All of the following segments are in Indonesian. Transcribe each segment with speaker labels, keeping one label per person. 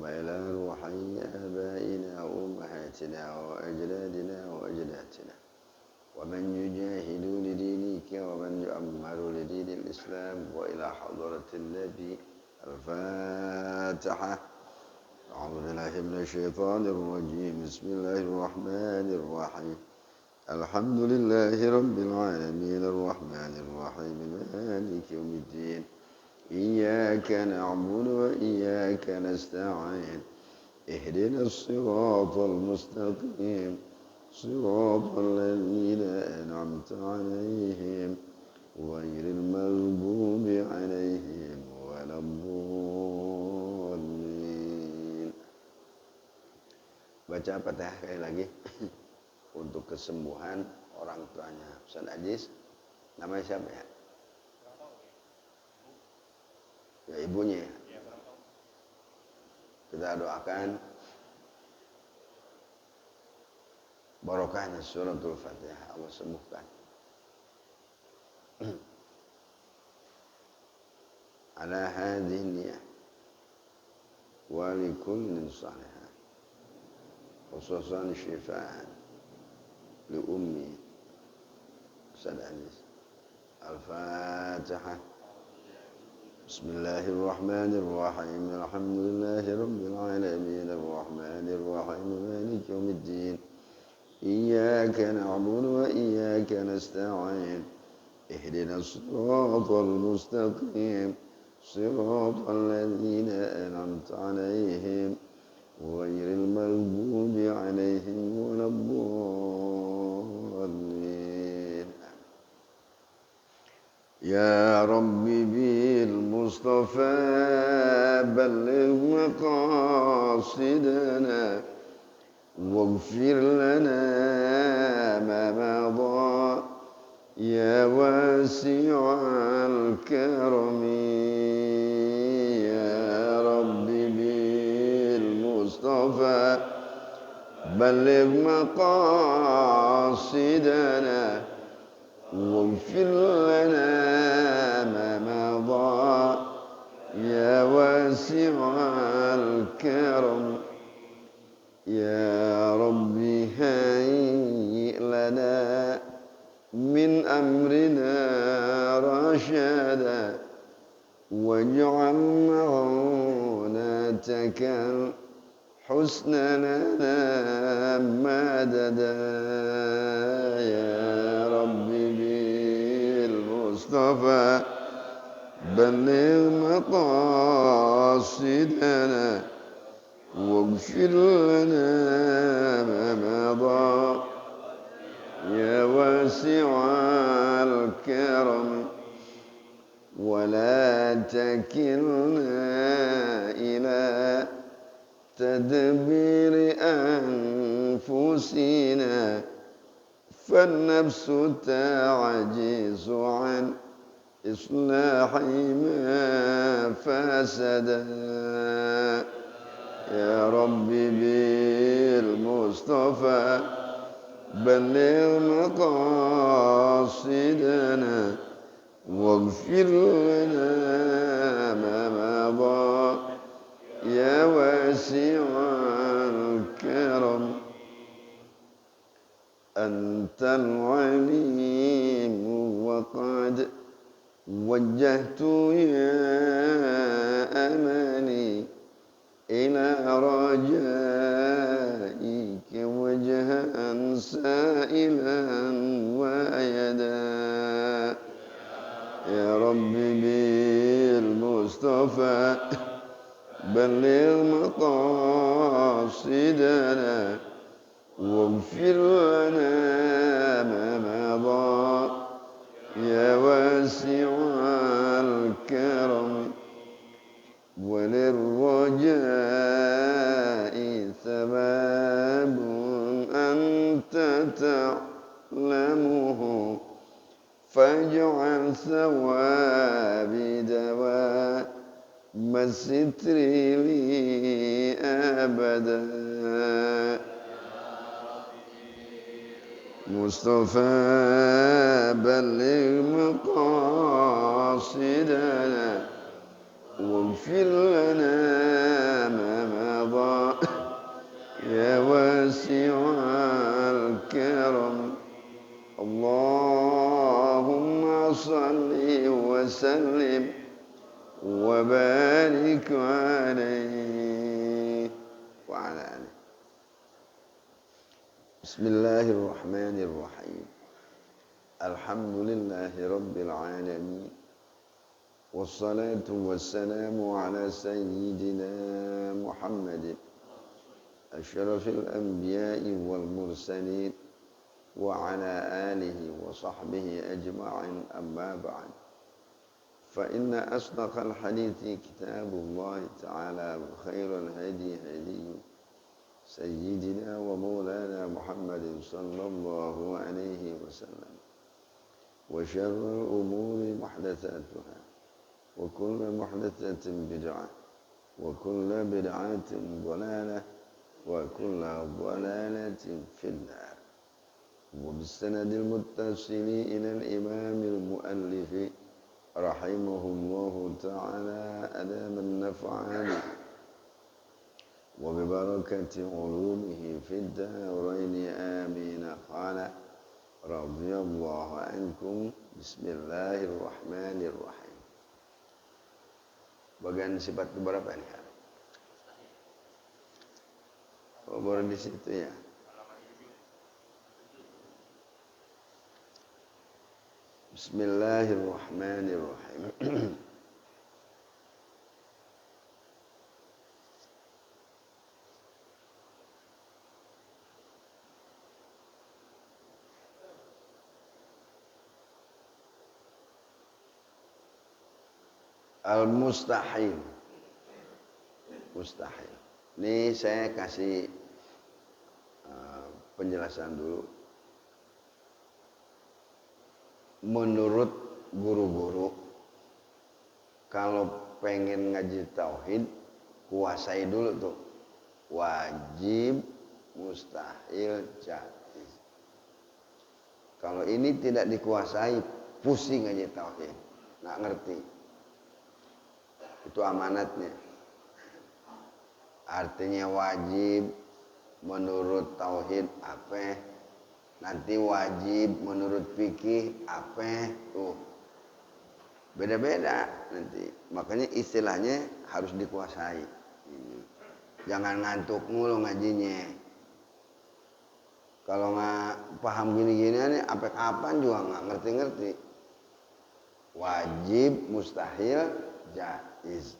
Speaker 1: وإلى روحي آبائنا وأمهاتنا وأجدادنا وأجدادنا ومن يجاهد لدينك ومن يؤمر لدين الإسلام وإلى حضرة النبي. الفاتحة. أعوذ بالله من الشيطان الرجيم. بسم الله الرحمن الرحيم. الحمد لله رب العالمين الرحمن الرحيم مالك يوم الدين. إياك نعبد وإياك نستعين. اهدنا الصراط المستقيم صراط الذين أنعمت عليهم غير المغضوب عليهم ولا الضالين. Baca Fatihah sekali lagi untuk kesembuhan orang tuanya Ustaz Aziz. Namanya siapa ya? Ya ibunya. Kita doakan barokahnya suratul Fatihah, Allah sembuhkan. Ala hadhihi niyah wa li kullin salihah khususan syifaan li ummi Ustaz Aziz. Al-Fatihah. Bismillahirrahmanirrahim. Alhamdulillahi rabbil alamin arrahmanir rahim maliki yaumiddin. إياك نعبد وإياك نستعين اهدنا الصراط المستقيم صراط الذين أنعمت عليهم غير المغضوب عليهم ولا الضالين. يا رب بالمصطفى بلغ مقاصدنا واغفر لنا ما مضى يا واسع الكرم. يا رب بالمصطفى بلغ مقاصدنا واغفر لنا ما مضى يا واسع الكرم. يا رب هيئ لنا من أمرنا رشدا واجعل معونتك الحسن لنا مددا. يا رب بالمصطفى بلغ مقاصدنا واغفر لنا ما مضى يا واسع الكرم. ولا تكلنا إلى تدبير أنفسنا فالنفس تعجز عن إصلاح ما فسدا. يا رب بالمصطفى بلغ مقاصدنا واغفر لنا ما مضى يا واسع الكرم. أنت العليم وقد وجهت يا أماني إلى رجائك وجها سائلا ويدا. يا رب بالمصطفى بلغ مقاصدنا واغفر لنا ما مضى يا واسع الكرم. وللرجاء ثواب أنت تعلمه فاجعل ثوابي دوام الستر لي أبدا. مصطفى بلغ مقاصدنا واغفر لنا ما salli wa sallim wa barik alaihi wa ala alihi. Bismillahirrahmanirrahim. Alhamdulillahi rabbil alamin. Wassalatu wassalamu ala sayyidina Muhammadin asyrafil anbiya'i wal mursalin wa ala alihi wa sahbihi ajma'in, amma ba'd. Fa inna asdaqal hadithi kitabullah ta'ala wa khairal hadi hadi sayyidina wa maulana Muhammadin sallallahu alaihi wasallam. Wa syarrul umuri muhdatsatuha wa kullu muhdatsatin bid'ah wa kullu bid'atin dhalalah wa kullu dhalalatin fin-nar. Wa bis-sanadil muttasili ila al-imam al-muallif rahimahullahu ta'ala adama an-naf'ani wa bi barakati ulumihi fid darain amin. Qala radhiyallahu ankum. Bismillahirrahmanirrahim. Bagian sifat keberapa nih? Oh, baru di situ ya. Bismillahirrahmanirrahim. Al-mustahil. Mustahil. Ini saya kasih penjelasan dulu. Menurut guru-guru, kalau pengen ngaji tauhid, kuasai dulu tuh. Wajib, mustahil, jaiz. Kalau ini tidak dikuasai, pusing ngaji tauhid. Nggak ngerti. Itu amanatnya. Artinya wajib menurut tauhid apa? Nanti wajib menurut fikih apa? Tuh. Beda-beda nanti. Makanya istilahnya harus dikuasai. Jangan ngantuk mulu ngajinya. Kalau nggak paham gini-gini nih, apa kapan juga nggak ngerti-ngerti. Wajib, mustahil, jaiz.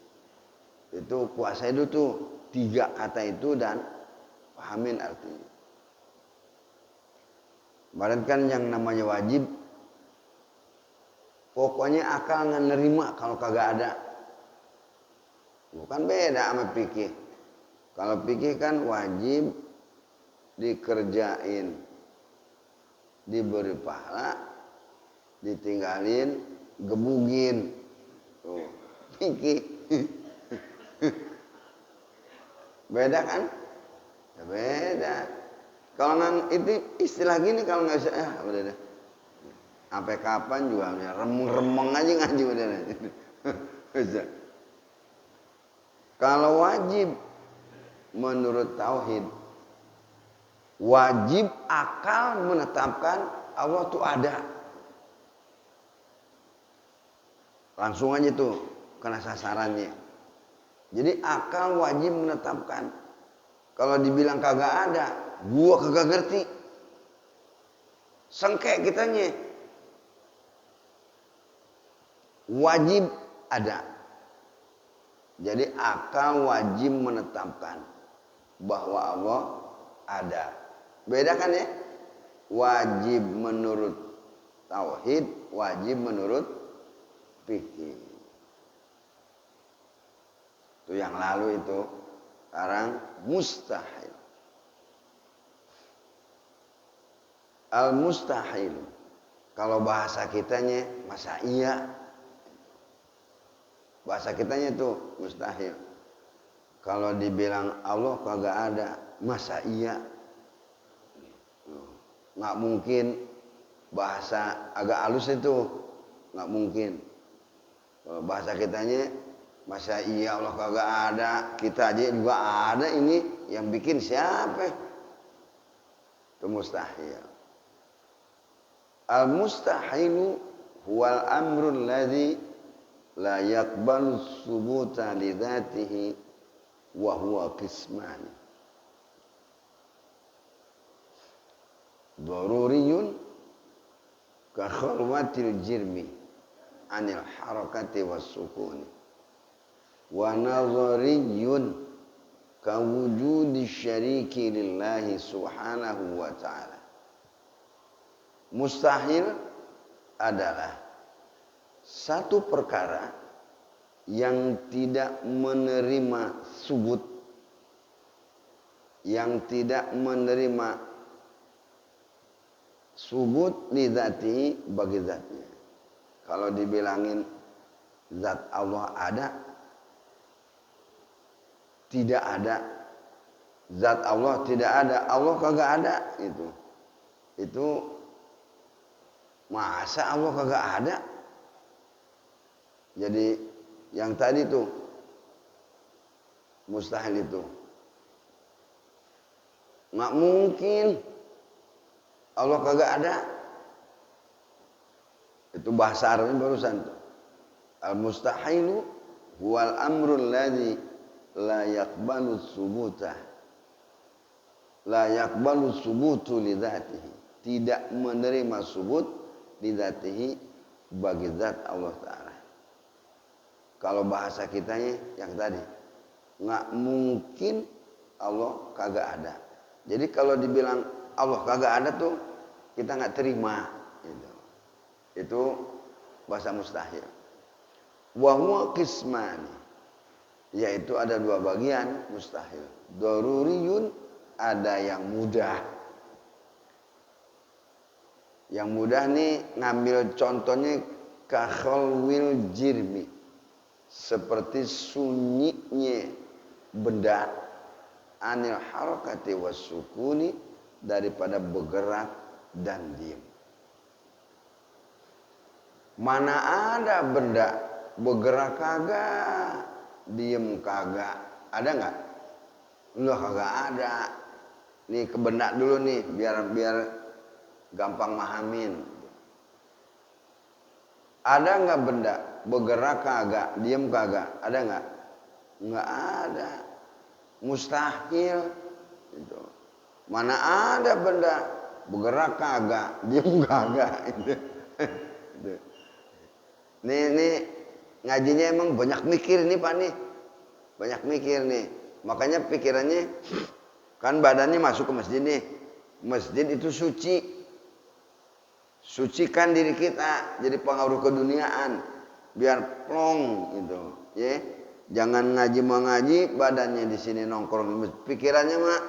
Speaker 1: Itu kuasai dulu tuh 3 kata itu dan pahamin artinya. Kemarin kan yang namanya wajib, pokoknya akal nggak nerima kalau kagak ada. Bukan beda sama fikih. Kalau fikih kan wajib dikerjain, diberi pahala, ditinggalin, gebugin. Tuh. Fikih. Beda kan? Ya beda. Kalau nggak itu istilah gini kalau nggak bisa udah deh. Sampai kapan jualnya? Remeng-remeng aja ngaji udah deh. Bisa. Kalau wajib menurut tauhid, wajib akal menetapkan Allah tuh ada. Langsung aja tuh kena sasarannya. Jadi akal wajib menetapkan. Kalau dibilang kagak ada, gua kagak ngerti. Sengkek kitanya. Wajib ada. Jadi akal wajib menetapkan bahwa Allah ada. Beda kan ya? Wajib menurut tauhid, wajib menurut fikih. Itu yang lalu itu. Sekarang mustahil. Al-mustahil. Kalau bahasa kitanya, masa iya? Bahasa kitanya itu mustahil. Kalau dibilang Allah kagak ada, masa iya? Nggak mungkin. Bahasa agak halus itu nggak mungkin. Kalau bahasa kitanya, masa iya Allah kagak ada? Kita aja juga ada, ini yang bikin siapa? Itu mustahil. Al-mustahilu huwal amrul ladzi la yaqbalu thubuta li dzatihi wa huwa qismani. Daruriyun ka khalwatil jirmi anil harakati was sukuni. Wa nazariyun ka wujudi syariki lillahi subhanahu wa ta'ala. Mustahil adalah satu perkara yang tidak menerima subut, yang tidak menerima subut li dzati bagi zatnya. Kalau dibilangin zat Allah ada, tidak ada. Zat Allah tidak ada, Allah kagak ada itu. Itu masa Allah kagak ada? Jadi yang tadi tuh mustahil itu. Nggak mungkin Allah kagak ada. Itu bahasa Arabnya barusan tuh. Al-mustahilu huwal amrul ladzi la yaqbalu subuta. La yaqbalu subutu li dzatihi. Tidak menerima subut li dzatihi bagi zat Allah Ta'ala. Kalau bahasa kitanya yang tadi, nggak mungkin Allah kagak ada. Jadi kalau dibilang Allah kagak ada tuh kita nggak terima. Itu bahasa mustahil. Wa huwa qismani, yaitu ada dua bagian mustahil. Daruriyun, ada yang mudah. Yang mudah nih ngambil contohnya kakhalwil jirmi, seperti sunyinya benda anil harakati was sukuni, daripada bergerak dan diam. Mana ada benda bergerak kagak, diem kagak, ada nggak? Loh kagak ada. Nih ke benda dulu nih biar gampang mahamin. Ada nggak benda bergerak kagak, diem kagak? Ada nggak? Nggak ada. Mustahil. Itu. Mana ada benda bergerak kagak, diem kagak? Itu. Nih ngajinya emang banyak mikir nih Pak nih. Banyak mikir nih. Makanya pikirannya kan badannya masuk ke masjid nih. Masjid itu suci. Sucikan diri kita jadi pengaruh keduniaan. Biar plong gitu, ya. Jangan ngaji mau ngaji, badannya di sini nongkrong. Pikirannya mah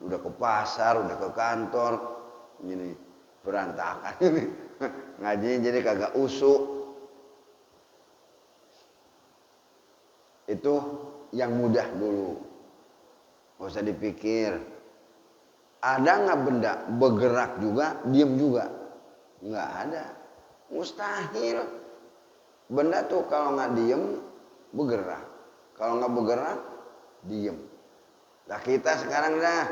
Speaker 1: udah ke pasar, udah ke kantor. Gini berantakan ini. Ngajinya jadi kagak usuk. Itu yang mudah dulu. Gak usah dipikir. Ada nggak benda bergerak juga, diam juga? Nggak ada. Mustahil. Benda tuh kalau nggak diem, bergerak. Kalau nggak bergerak, diem. Nah kita sekarang dah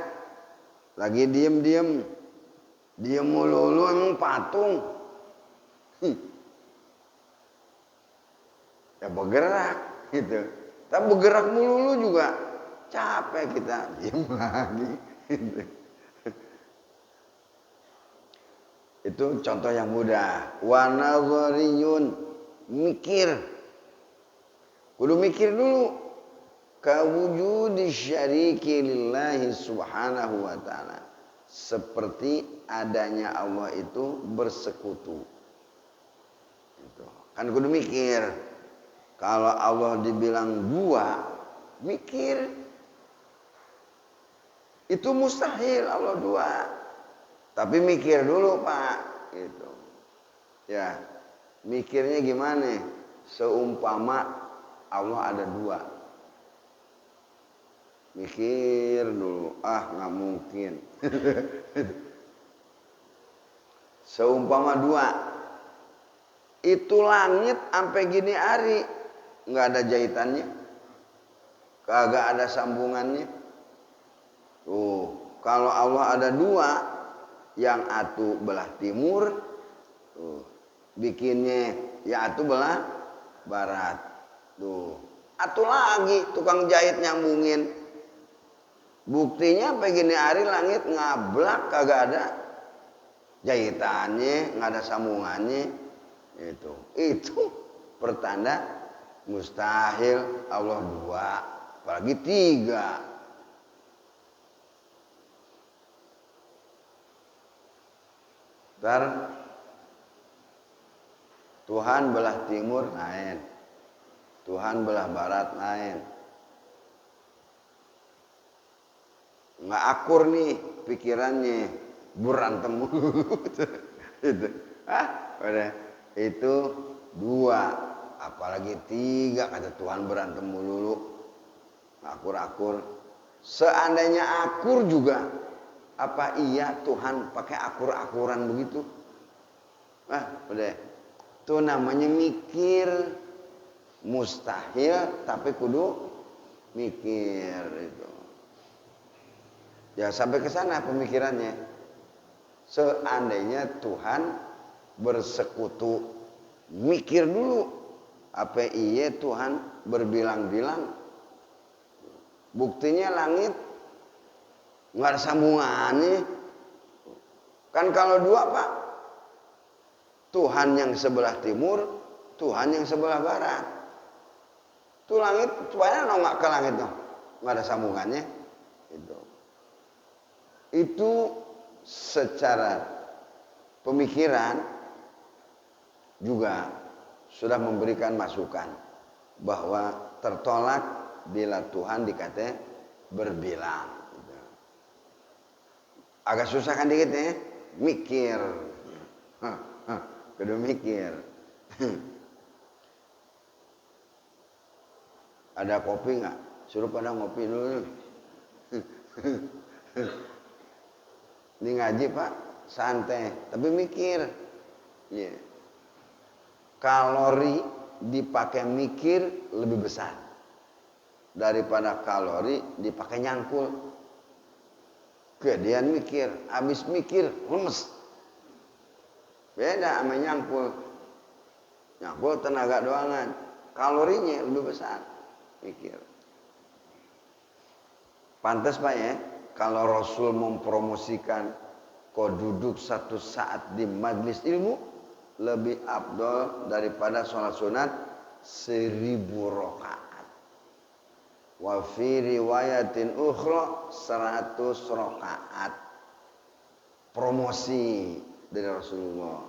Speaker 1: lagi diem mulu emang patung. Ya bergerak gitu. Tapi bergerak mulu juga capek kita, diem lagi. Gitu. Itu contoh yang mudah. Wa nazariyun, mikir. Kudu mikir dulu. Ka wujudi syariki lillahi subhanahu wa ta'ala. Seperti adanya Allah itu bersekutu. Itu. Kan kudu mikir. Kalau Allah dibilang dua, mikir. Itu mustahil Allah dua. Tapi mikir dulu Pak. Gitu. Ya, mikirnya gimana? Seumpama Allah ada dua. Mikir dulu. Nggak mungkin. Seumpama dua. Itu langit sampai gini hari. Nggak ada jahitannya. Kagak ada sambungannya. Tuh, kalau Allah ada dua, yang atu belah timur, tuh, bikinnya ya atuh belah barat tuh atuh lagi tukang jahit nyambungin buktinya begini hari langit ngablak kagak ada jahitannya nggak ada sambungannya itu pertanda mustahil Allah dua apalagi tiga. Ntar Tuhan belah timur lain, Tuhan belah barat lain. Nggak akur nih pikirannya, berantem mulu. Itu, udah itu dua, apalagi tiga kata Tuhan berantem mulu, akur-akur. Seandainya akur juga, apa iya Tuhan pakai akur-akuran begitu? Udah. Itu namanya mikir. Mustahil tapi kudu mikir itu. Ya sampai ke sana pemikirannya. Seandainya Tuhan bersekutu, mikir dulu. Apa iya Tuhan berbilang-bilang? Buktinya langit nggak ada sambungannya. Kan kalau dua Pak, Tuhan yang sebelah timur, Tuhan yang sebelah barat. Itu langit, supaya nggak ke langit dong, nggak ada sambungannya. Itu secara pemikiran juga sudah memberikan masukan bahwa tertolak bila Tuhan dikata berbilang. Agak susah kan dikit ya, mikir, kudu mikir. Ada kopi nggak? Suruh pada ngopi dulu. Ini ngaji Pak, santai, tapi mikir. Yeah. Kalori dipakai mikir lebih besar daripada kalori dipakai nyangkul. Kemudian mikir, habis mikir lemes. Beda sama nyangkul. Nyangkul tenaga doangan, kalorinya lebih besar. Mikir. Pantas Pak ya, kalau Rasul mempromosikan kau duduk satu saat di majlis ilmu lebih afdol daripada sholat sunat 1000 rakaat. Wa fi riwayatin ukhra 100 rakaat. Promosi dari Rasulullah.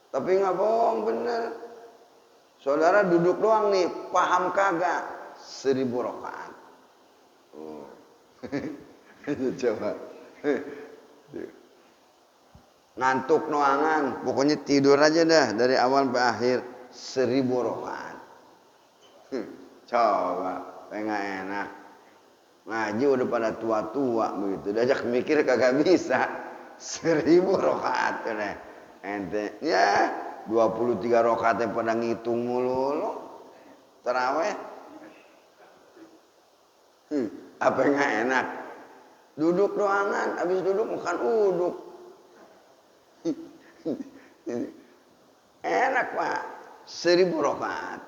Speaker 1: Tapi nggak bohong bener. Saudara duduk doang nih, paham kagak? 1000 rakaat. Coba. Ngantuk noangan, pokoknya tidur aja dah dari awal sampai akhir 1000 rakaat. Coba, nggak enak. Ngaji udah pada tua-tua begitu, diajak mikir kagak bisa. 1000 rakaat udah. Ente ya 23 rakaat yang pada ngitung mulu. Taraweh. Apa yang nggak enak? Duduk doangan, habis duduk makan uduk. Enak Pak, 1000 rakaat.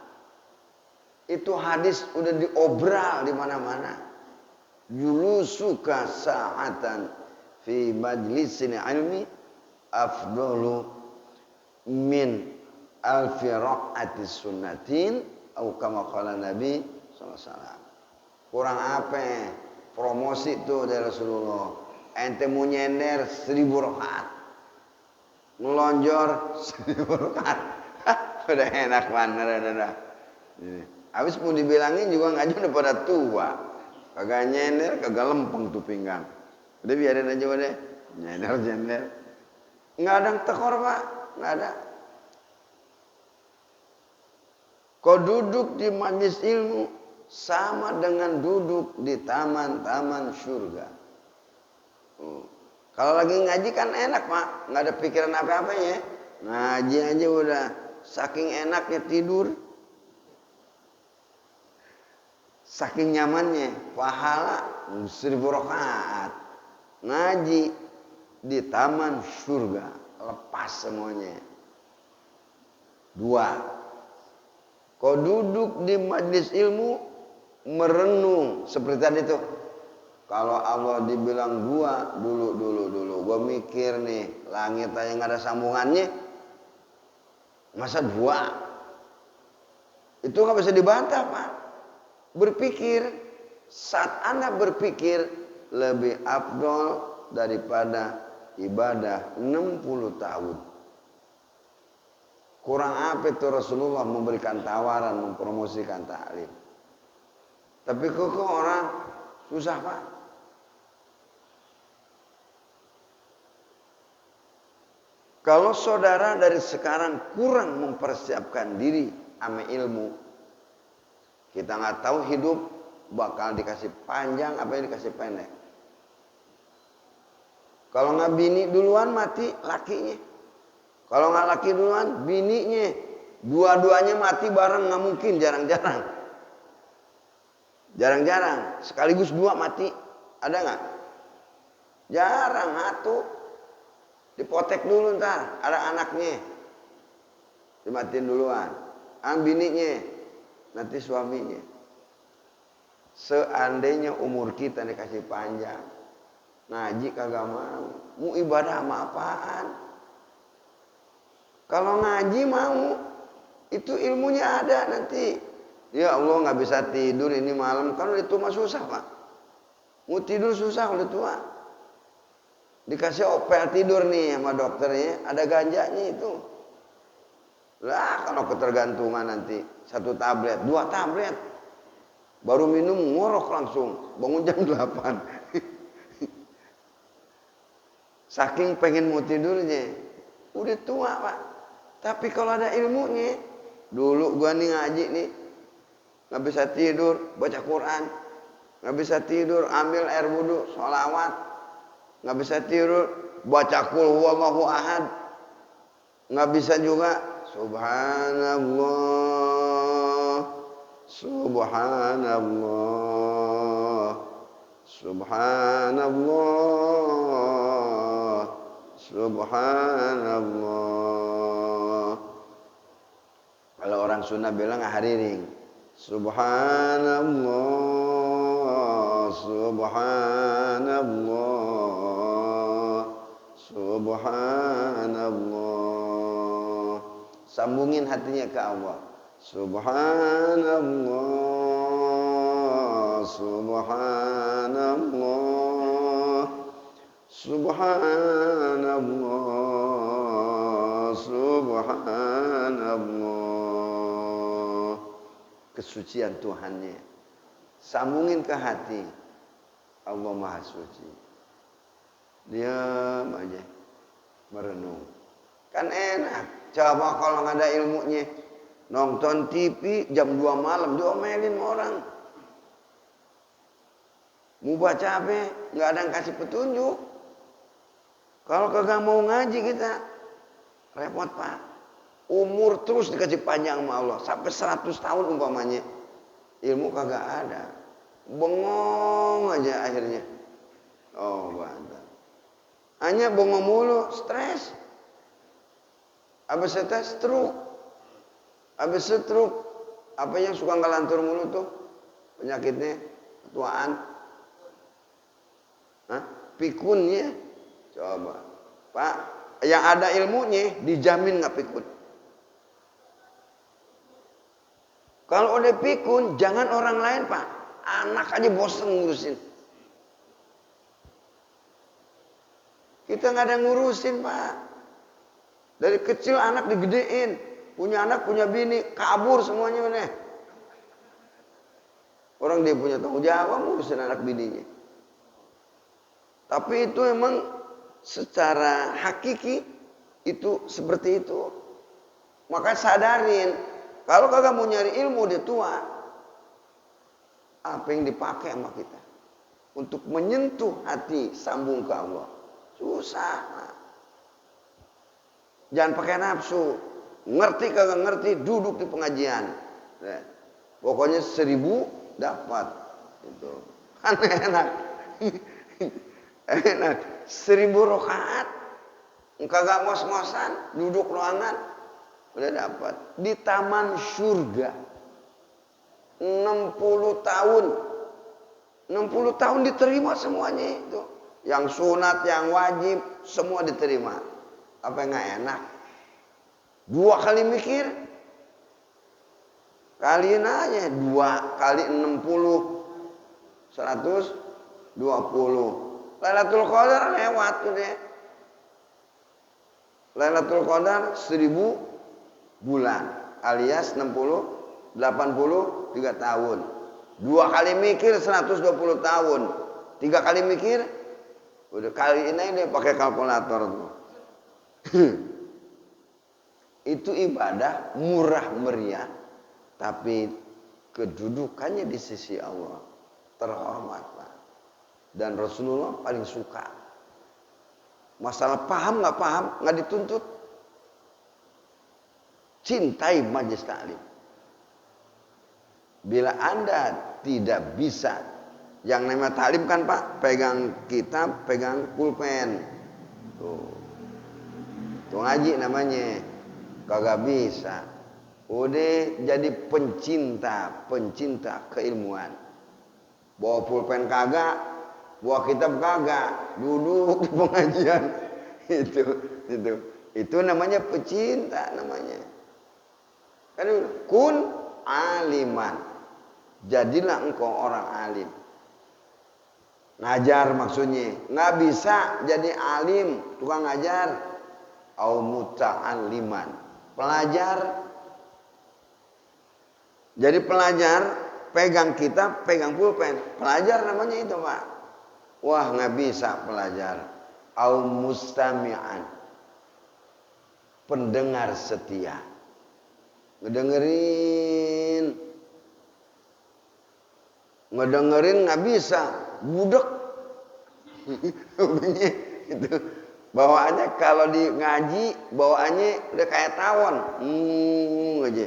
Speaker 1: Itu hadis udah diobral di mana-mana. Julusuka sa'atan fi majlisil ilmi afdalu min alfi raq'ati sunnatin atau kama qala Nabi sallallahu alaihi wasallam. Kurang apa? Promosi tuh dari Rasulullah. Ente mau nyender 1000 rakaat. Ngelonjor 1000 rakaat. Udah enak bener udah. Habis mau dibilangin juga ngaji udah pada tua. Kagak nyender, kagak lempeng tuh pinggang. Udah biarin aja udah. Nyender. Enggak ada yang tekor Pak, enggak ada. Kau duduk di majlis ilmu sama dengan duduk di taman-taman surga. Kalau lagi ngaji kan enak Pak, nggak ada pikiran apa-apa ya. Ngaji aja udah saking enaknya tidur, saking nyamannya pahala 1000 rakaat. Ngaji di taman surga, lepas semuanya. Dua. Kau duduk di majlis ilmu merenung seperti tadi tuh. Kalau Allah dibilang dua, dulu. Gua mikir nih, langit aja nggak ada sambungannya, masa dua? Itu nggak bisa dibantah, Pak. Berpikir, saat Anda berpikir lebih afdol daripada ibadah 60 tahun. Kurang apa itu Rasulullah memberikan tawaran, mempromosikan taklim. Tapi kok orang susah, Pak. Kalau saudara dari sekarang kurang mempersiapkan diri sama ilmu, kita nggak tahu hidup bakal dikasih panjang apa yang dikasih pendek. Kalau nggak bini duluan mati lakinya. Kalau nggak laki duluan bininya. Dua-duanya mati bareng nggak mungkin, jarang-jarang. Jarang-jarang. Sekaligus dua mati. Ada nggak? Jarang, satu. Dipotek dulu ntar, ada anaknya. Dimatiin duluan. Bininya. Nanti suaminya. Seandainya umur kita dikasih panjang, ngaji kagak mau. Mau ibadah sama apaan? Kalau ngaji mau, itu ilmunya ada nanti. Ya Allah nggak bisa tidur ini malam. Kan udah tua susah, Pak. Mau tidur susah udah tua. Dikasih opel tidur nih sama dokternya, ada ganjanya itu. Lah kalau ketergantungan nanti 1 tablet, 2 tablet. Baru minum ngorok langsung, bangun jam 8. Saking pengen mau tidurnya. Udah tua, Pak. Tapi kalau ada ilmunya, dulu gua nih ngaji nih, nggak bisa tidur, baca Quran, nggak bisa tidur, ambil air wudhu, sholawat, nggak bisa tidur, baca qul huwallahu ahad, nggak bisa juga, subhanallah, subhanallah, subhanallah, subhanallah. Kalau orang Sunda bilang hariring. Subhanallah, subhanallah, subhanallah. Sambungin hatinya ke Allah. Subhanallah, subhanallah, subhanallah, subhanallah. Kesucian Tuhannya. Sambungin ke hati. Allah Maha Suci. Diam aja. Merenung. Kan enak. Coba kalau nggak ada ilmunya. Nonton TV jam 2 malam. Diomelin orang. Mau baca apa? Nggak ada yang kasih petunjuk. Kalau kagak mau ngaji kita. Repot, Pak. Umur terus dikasih panjang sama Allah. Sampai 100 tahun umpamanya. Ilmu kagak ada. Bengong aja akhirnya. Oh, bantah. Hanya bengong mulu, stres. Habis stres, stroke. Habis stroke, apa yang suka ngelantur mulu tuh? Penyakitnya, ketuaan. Hah? Pikunnya. Coba. Pak, yang ada ilmunya dijamin nggak pikun. Kalau udah pikun, jangan orang lain, Pak. Anak aja bosen ngurusin. Kita nggak ada ngurusin, Pak. Dari kecil anak digedein. Punya anak, punya bini. Kabur semuanya, nih. Orang dia punya tanggung jawab ngurusin anak bininya. Tapi itu emang secara hakiki, itu seperti itu. Maka sadarin. Kalau kagak mau nyari ilmu dia tua, apa yang dipakai sama kita untuk menyentuh hati sambung ke Allah? Susah. Jangan pakai nafsu. Ngerti kagak ngerti, duduk di pengajian. Pokoknya 1000 dapat. Itu kan enak. Enak. 1000 rakaat. Kagak ngos-ngosan, duduk ruangan. Udah dapat di taman surga. 60 tahun. 60 tahun diterima semuanya itu. Yang sunat, yang wajib, semua diterima. Apa yang nggak enak? 2 kali mikir. Kaliin aja 2 kali 60. 120. Lailatul Qadar lewat tuh deh. Lailatul Qadar 1000 bulan alias 60 80 3 tahun. 2 kali mikir 120 tahun. 3 kali mikir udah kali ini deh pakai kalkulator tuh. Itu ibadah murah meriah tapi kedudukannya di sisi Allah terhormat, Pak. Dan Rasulullah paling suka. Masalah paham nggak paham nggak dituntut. Cintai majelis taklim. Bila Anda tidak bisa, yang namanya taklim kan Pak, pegang kitab, pegang pulpen. Tuh. Tuh ngaji namanya. Kagak bisa. Udah jadi pencinta keilmuan. Bawa pulpen kagak, bawa kitab kagak, duduk di pengajian. Itu namanya pecinta namanya. Kan kun aliman. Jadilah engkau orang alim. Ngajar maksudnya. Nggak bisa jadi alim, tukang ngajar. Au muta'alliman. Pelajar. Jadi pelajar, pegang kitab, pegang pulpen. Pelajar namanya itu, Pak. Wah, nggak bisa pelajar. Au mustami'an. Pendengar setia. Ngedengerin nggak bisa, budek. Itu bawaannya kalau di ngaji bawaannya udah kayak tawon, aja.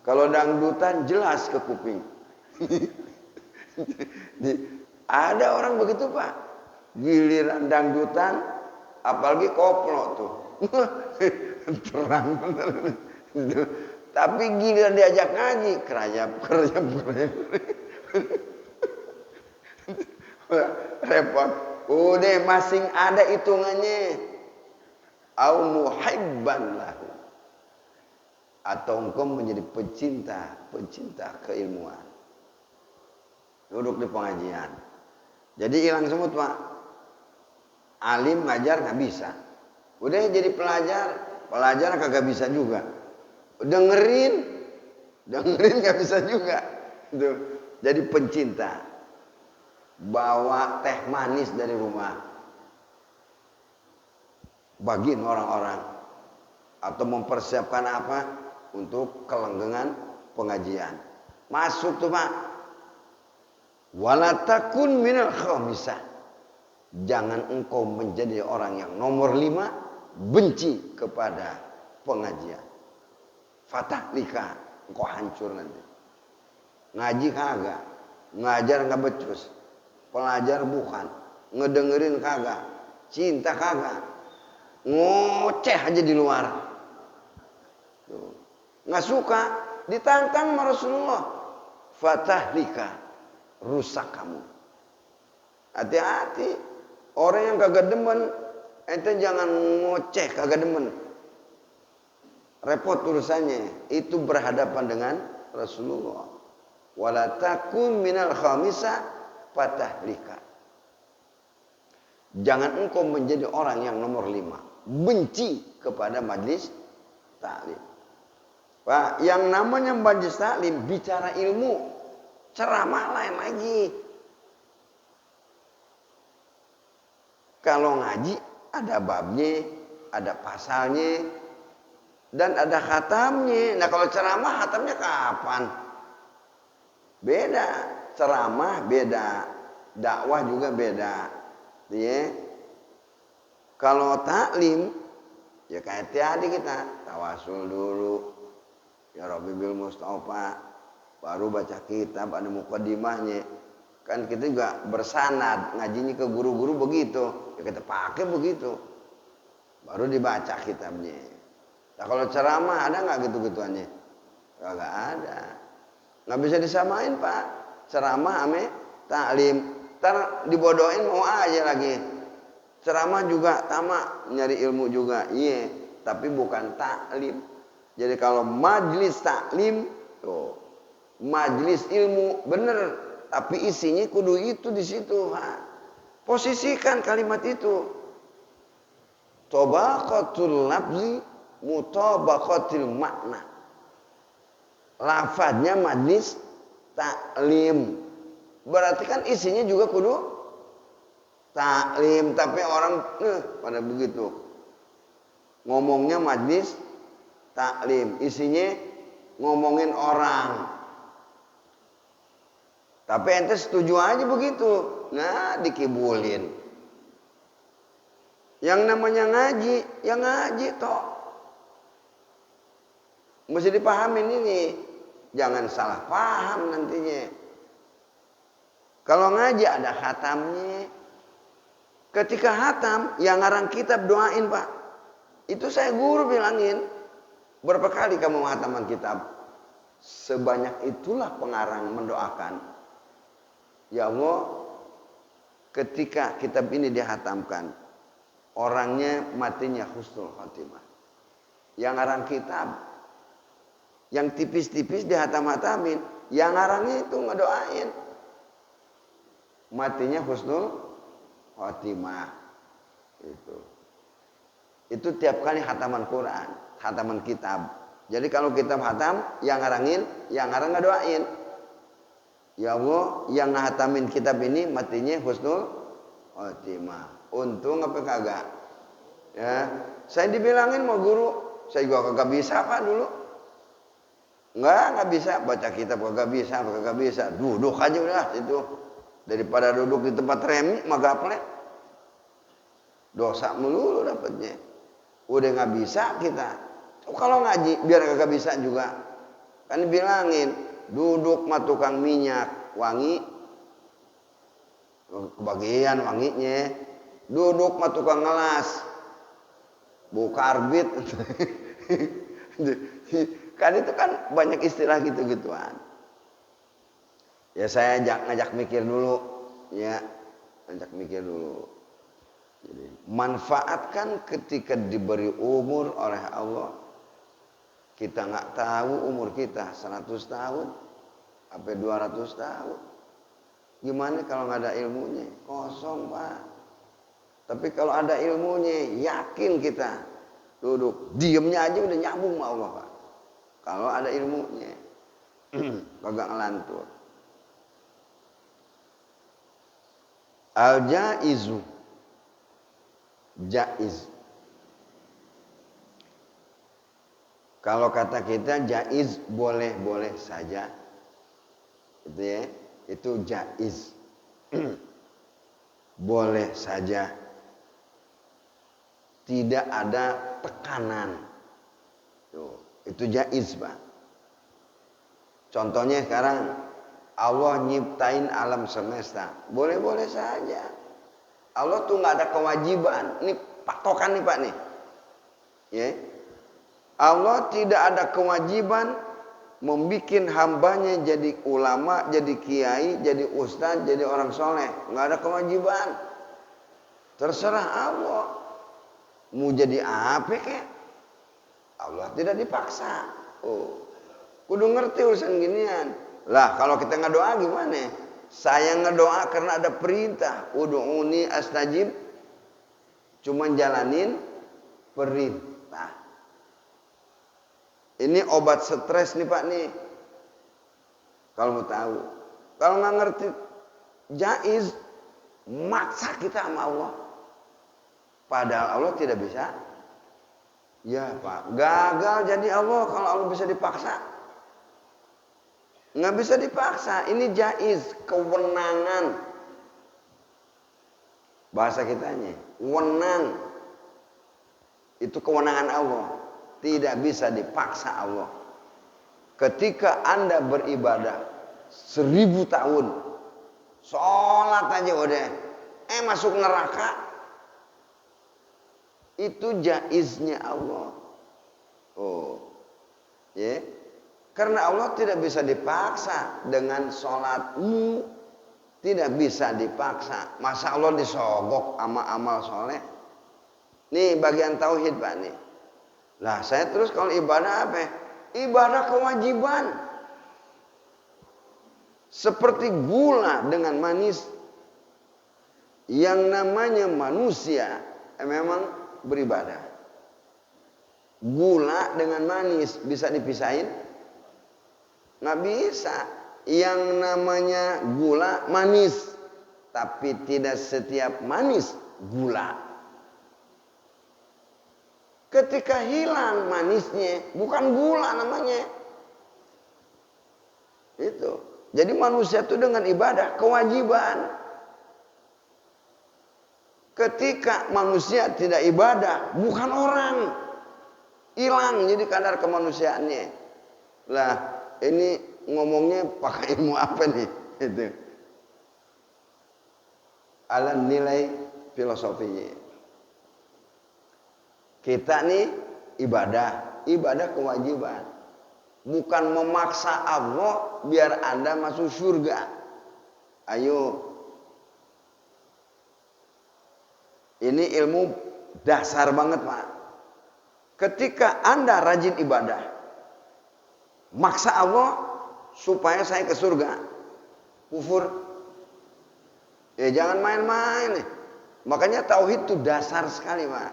Speaker 1: Kalau dangdutan jelas ke kuping. Ada orang begitu Pak, giliran dangdutan, apalagi koplo tuh, terang bener. Tapi giliran diajak ngaji, kerajap. Repot. Udah masing ada hitungannya. Au muhibban lahu. Atau engkau menjadi pencinta keilmuan. Duduk di pengajian. Jadi hilang semut Pak. Alim ngajar nggak bisa. Udah jadi pelajar kagak bisa juga. Dengerin nggak bisa juga. Tuh. Jadi pencinta. Bawa teh manis dari rumah. Bagiin orang-orang. Atau mempersiapkan apa untuk kelenggengan pengajian. Masuk tuh Pak. Wala takun minal khamisah. Jangan engkau menjadi orang yang nomor 5 benci kepada pengajian. Fatahlika, engkau hancur nanti. Ngaji kagak, ngajar nggak becus, pelajar bukan, ngedengerin kagak, cinta kagak, ngoceh aja di luar. Tuh. Nggak suka, ditantang sama Rasulullah. Fatahlika, rusak kamu. Hati-hati, orang yang kagak demen, ente jangan ngoceh kagak demen. Repot urusannya, itu berhadapan dengan Rasulullah. Wala takun minal khamisah fatahlika. Jangan engkau menjadi orang yang nomor 5, benci kepada majlis taklim. Pak, yang namanya majlis taklim bicara ilmu, ceramah lain lagi. Kalau ngaji ada babnya, ada pasalnya, dan ada khatamnya. Nah kalau ceramah khatamnya kapan? Beda, ceramah beda, dakwah juga beda. Ya. Kalau taklim, ya kayak tadi kita tawasul dulu, ya Rabbi bil Mustafa, baru baca kitab ada muqaddimahnya. Kan kita juga bersanad, ngajinya ke guru-guru begitu, ya kita pakai begitu, baru dibaca kitabnya. Nah kalau ceramah ada nggak gitu-gituannya? Nggak ada. Nggak bisa disamain Pak. Ceramah ame taklim. Ntar dibodohin mau aja lagi. Ceramah juga tamak nyari ilmu juga. Iya. Tapi bukan taklim. Jadi kalau majlis taklim tuh majlis ilmu bener. Tapi isinya kudu itu di situ Pak. Posisikan kalimat itu. Tabaqatul lafzi mutabaqatil makna. Lafadznya majlis taklim. Berarti kan isinya juga kudu taklim. Tapi orang pada begitu. Ngomongnya majlis taklim. Isinya ngomongin orang. Tapi ente setuju aja begitu. Nah dikibulin. Yang namanya ngaji, ya ngaji toh. Mesti dipahamin ini. Jangan salah paham nantinya. Kalau ngaji ada khatamnya. Ketika khatam, yang ngarang kitab doain Pak. Itu saya guru bilangin. Berapa kali kamu menghataman kitab? Sebanyak itulah pengarang mendoakan. Ya Allah, ketika kitab ini dihatamkan. Orangnya matinya husnul khotimah. Yang ngarang kitab. Yang tipis-tipis dihatam-hatamin. Yang ngarangnya itu ngedoain. Matinya husnul khotimah. Itu tiap kali hataman Quran. Hataman kitab. Jadi kalau kitab hatam. Yang ngarangin. Yang ngarang ngedoain. Ya Allah. Yang ngahatamin kitab ini. Matinya husnul khotimah. Untung apa kagak? Ya, saya dibilangin mau guru, saya juga kagak bisa Pak dulu. Nggak bisa baca kitab kagak bisa. Duduk aja udah itu. Daripada duduk di tempat remi, mah gaplek. Dosa melulu dapatnya. Udah nggak bisa kita. Kalau ngaji biar kagak bisa juga. Kan dibilangin, duduk mah tukang minyak wangi. Kebagian wanginya. Duduk mah tukang ngelas. Bukarbit. Kan itu kan banyak istilah gitu-gituan. Ya saya ngajak mikir dulu. Ya, ngajak mikir dulu. Jadi, manfaatkan ketika diberi umur oleh Allah. Kita nggak tahu umur kita 100 tahun. Sampai 200 tahun. Gimana kalau nggak ada ilmunya? Kosong Pak. Tapi kalau ada ilmunya, yakin kita duduk, diamnya aja udah nyambung sama Allah Pak. Kalau ada ilmunya, kagak ngelantur. Al-jaizu, jaiz. Kalau kata kita jaiz boleh-boleh saja, itu ya, itu jaiz, boleh saja. Tidak ada tekanan. Tuh, itu jaiz Pak. Contohnya sekarang Allah nyiptain alam semesta. Boleh-boleh saja. Allah tuh nggak ada kewajiban. Ini patokan nih Pak nih. Ya. Allah tidak ada kewajiban membikin hambanya jadi ulama, jadi kiai, jadi ustaz, jadi orang soleh. Nggak ada kewajiban. Terserah Allah. Mau jadi apa kek? Allah tidak dipaksa. Oh, kudu ngerti urusan ginian. Lah kalau kita ngedoa gimana? Saya ngedoa karena ada perintah. Ud'uni astajib. Cuman jalanin perintah. Ini obat stres nih Pak nih. Kalau mau tahu. Kalau nggak ngerti jaiz, maksa kita sama Allah. Padahal Allah tidak bisa. Ya Pak, gagal jadi Allah kalau Allah bisa dipaksa. Nggak bisa dipaksa. Ini jaiz, kewenangan. Bahasa kitanya, wenang. Itu kewenangan Allah. Tidak bisa dipaksa Allah. Ketika Anda beribadah 1000 tahun, sholat aja udah, masuk neraka. Itu jaiznya Allah. Oh, ya. Karena Allah tidak bisa dipaksa dengan sholatmu, tidak bisa dipaksa. Masa Allah disogok sama amal soleh? Nih bagian tauhid Pak nih. Lah saya terus kalau ibadah apa? Ibadah kewajiban. Seperti gula dengan manis. Yang namanya manusia memang beribadah. Gula dengan manis bisa dipisahin? Nggak bisa. Yang namanya gula manis, tapi tidak setiap manis gula. Ketika hilang manisnya, bukan gula namanya. Itu. Jadi manusia itu dengan ibadah kewajiban. Ketika manusia tidak ibadah, bukan orang. Hilang jadi kadar kemanusiaannya. Lah, ini ngomongnya pakai ilmu apa nih? Itu. Ala nilai filosofinya. Kita nih ibadah kewajiban. Bukan memaksa Allah biar Anda masuk surga. Ayo. Ini ilmu dasar banget, Pak. Ketika Anda rajin ibadah, maksa Allah supaya saya ke surga, kufur. Ya jangan main-main. Makanya tauhid itu dasar sekali, Pak.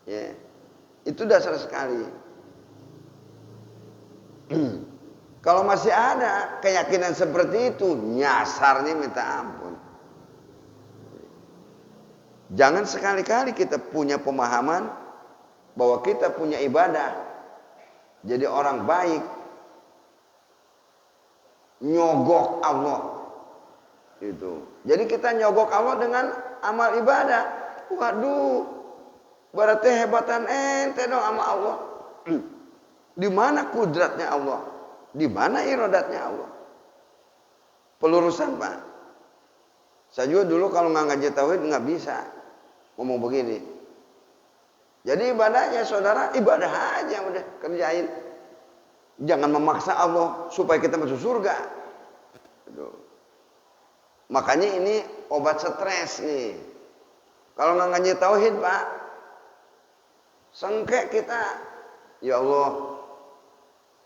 Speaker 1: Ya, itu dasar sekali. Kalau masih ada keyakinan seperti itu, nyasarnya minta ampun. Jangan sekali-kali kita punya pemahaman bahwa kita punya ibadah, jadi orang baik, nyogok Allah. Itu. Jadi kita nyogok Allah dengan amal ibadah. Waduh, berarti hebatan ente dong sama Allah. Di mana kudratnya Allah? Di mana iradatnya Allah? Pelurusan, Pak. Saya juga dulu kalau nggak ngaji tauhid nggak bisa ngomong begini. Jadi ibadahnya saudara, ibadah aja udah kerjain. Jangan memaksa Allah supaya kita masuk surga. Aduh. Makanya ini obat stres nih. Kalau nggak ngaji tauhid, Pak, sengkek kita. Ya Allah,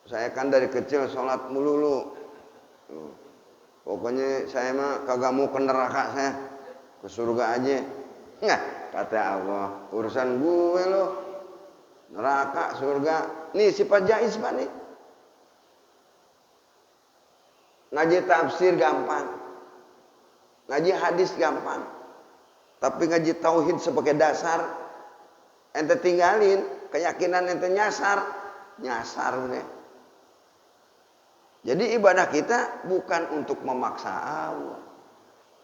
Speaker 1: saya kan dari kecil sholat melulu. Pokoknya saya mah kagak mau ke neraka, saya ke surga aja. Nggak, kata Allah, urusan gue loh. Neraka, surga. Nih sifat jaiz, Pak nih. Ngaji tafsir gampang. Ngaji hadis gampang. Tapi ngaji tauhid sebagai dasar, ente tinggalin, keyakinan ente nyasar udah. Jadi ibadah kita bukan untuk memaksa Allah.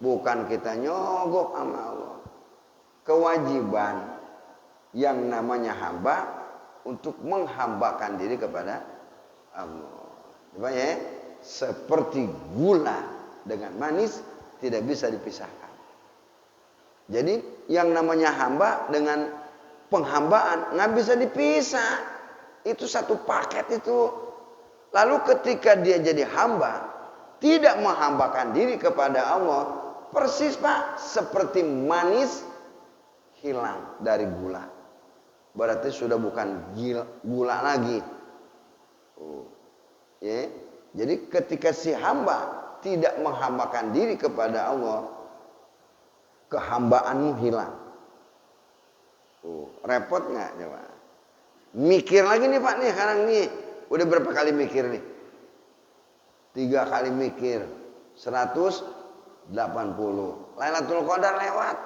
Speaker 1: Bukan kita nyogok sama Allah. Kewajiban yang namanya hamba untuk menghambakan diri kepada Allah. Coba ya, seperti gula dengan manis tidak bisa dipisahkan. Jadi yang namanya hamba dengan penghambaan nggak bisa dipisah. Itu satu paket itu. Lalu ketika dia jadi hamba, tidak menghambakan diri kepada Allah, persis Pak, seperti manis hilang dari gula. Berarti sudah bukan gula lagi. Ya. Jadi ketika si hamba tidak menghambakan diri kepada Allah, kehambaanmu hilang. Repot nggak coba? Mikir lagi nih Pak nih sekarang nih. Udah berapa kali mikir nih? 3 kali mikir. 180. Lailatul Qadar lewat.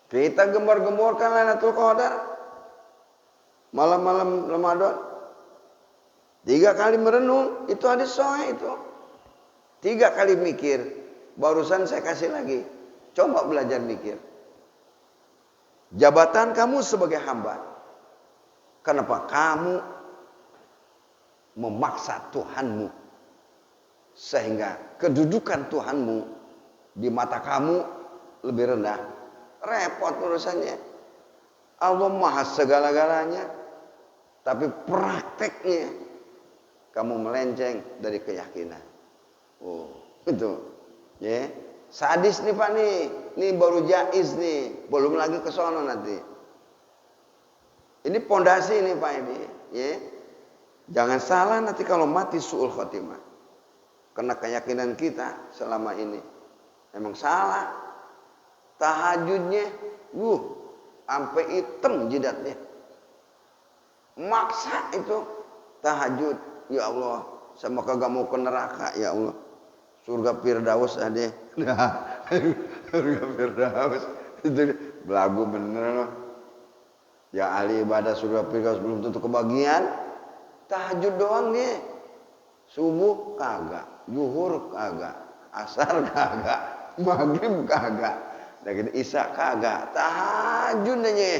Speaker 1: Kita gembor-gemborkan Lailatul Qadar. Malam-malam Ramadan. 3 kali merenung. Itu hadis sahih itu. 3 kali mikir. Barusan saya kasih lagi. Coba belajar mikir. Jabatan kamu sebagai hamba. Kenapa kamu memaksa Tuhanmu sehingga kedudukan Tuhanmu di mata kamu lebih rendah? Repot urusannya. Allah maha segala-galanya, tapi prakteknya kamu melenceng dari keyakinan. Oh, itu. Ya. Sadis nih Pak nih. Ini baru jaiz nih, belum lagi ke sono nanti. Ini pondasi nih Pak ini, ya. Jangan salah nanti kalau mati su'ul khotimah. Karena keyakinan kita selama ini emang salah. Tahajudnya, sampai hitam jidatnya. Maksa itu tahajud, ya Allah, sama kagak mau ke neraka, ya Allah. Surga Firdaus ada. Surga Firdaus itu belagu bener loh. Ya ahli ibadah surga Firdaus belum tentu kebagian. Tahajud doang nih. Subuh kagak, zuhur kagak, asar kagak, maghrib kagak, dan isya kagak. Tahajud aja.